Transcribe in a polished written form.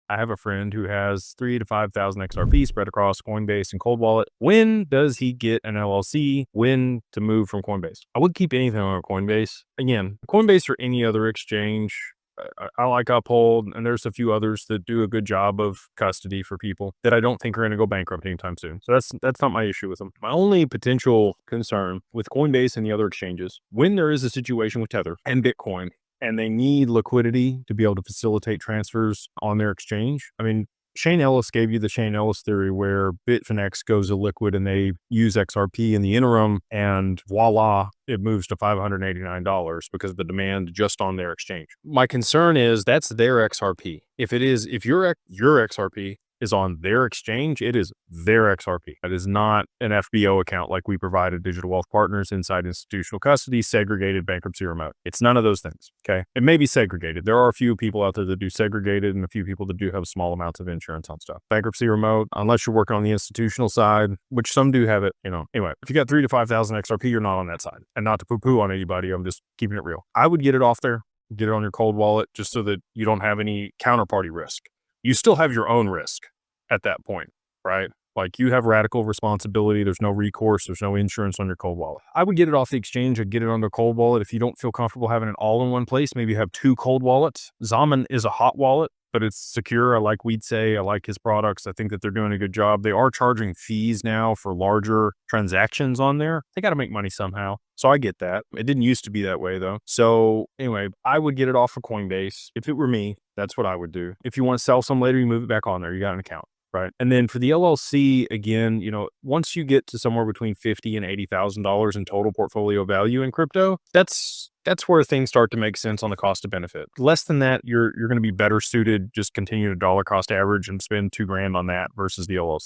I have a friend who has 3 to 5,000 XRP spread across Coinbase and Cold Wallet. When does he get an LLC? When to move from Coinbase? I would keep anything on Coinbase. Again, Coinbase or any other exchange, I like Uphold, and there's a few others that do a good job of custody for people that I don't think are going to go bankrupt anytime soon. So that's not my issue with them. My only potential concern with Coinbase and the other exchanges, when there is a situation with Tether and Bitcoin, and they need liquidity to be able to facilitate transfers on their exchange. I mean, Shane Ellis gave you the Shane Ellis theory where Bitfinex goes illiquid and they use XRP in the interim, and voila, it moves to $589 because of the demand just on their exchange. My concern is that's their XRP. If your XRP is on their exchange, it is their XRP. It is not an FBO account like we provide at Digital Wealth Partners, inside institutional custody, segregated, bankruptcy remote. It's none of those things, okay? It may be segregated. There are a few people out there that do segregated and a few people that do have small amounts of insurance on stuff. Bankruptcy remote, unless you're working on the institutional side, which some do have it, Anyway, if you got 3 to 5,000 XRP, you're not on that side. And not to poo-poo on anybody, I'm just keeping it real. I would get it off there, get it on your cold wallet, just so that you don't have any counterparty risk. You still have your own risk at that point, right? Like you have radical responsibility. There's no recourse. There's no insurance on your cold wallet. I would get it off the exchange and get it on the cold wallet. If you don't feel comfortable having it all in one place, maybe have 2 cold wallets. Zaman is a hot wallet, but it's secure. I like Weedsay. I like his products. I think that they're doing a good job. They are charging fees now for larger transactions on there. They got to make money somehow. So I get that. It didn't used to be that way though. So anyway, I would get it off of Coinbase. If it were me, that's what I would do. If you want to sell some later, you move it back on there. You got an account. Right. And then for the LLC, again, once you get to somewhere between $50,000 and $80,000 in total portfolio value in crypto, that's where things start to make sense on the cost to benefit. Less than that, you're going to be better suited just continue to dollar cost average and spend $2,000 on that versus the LLC.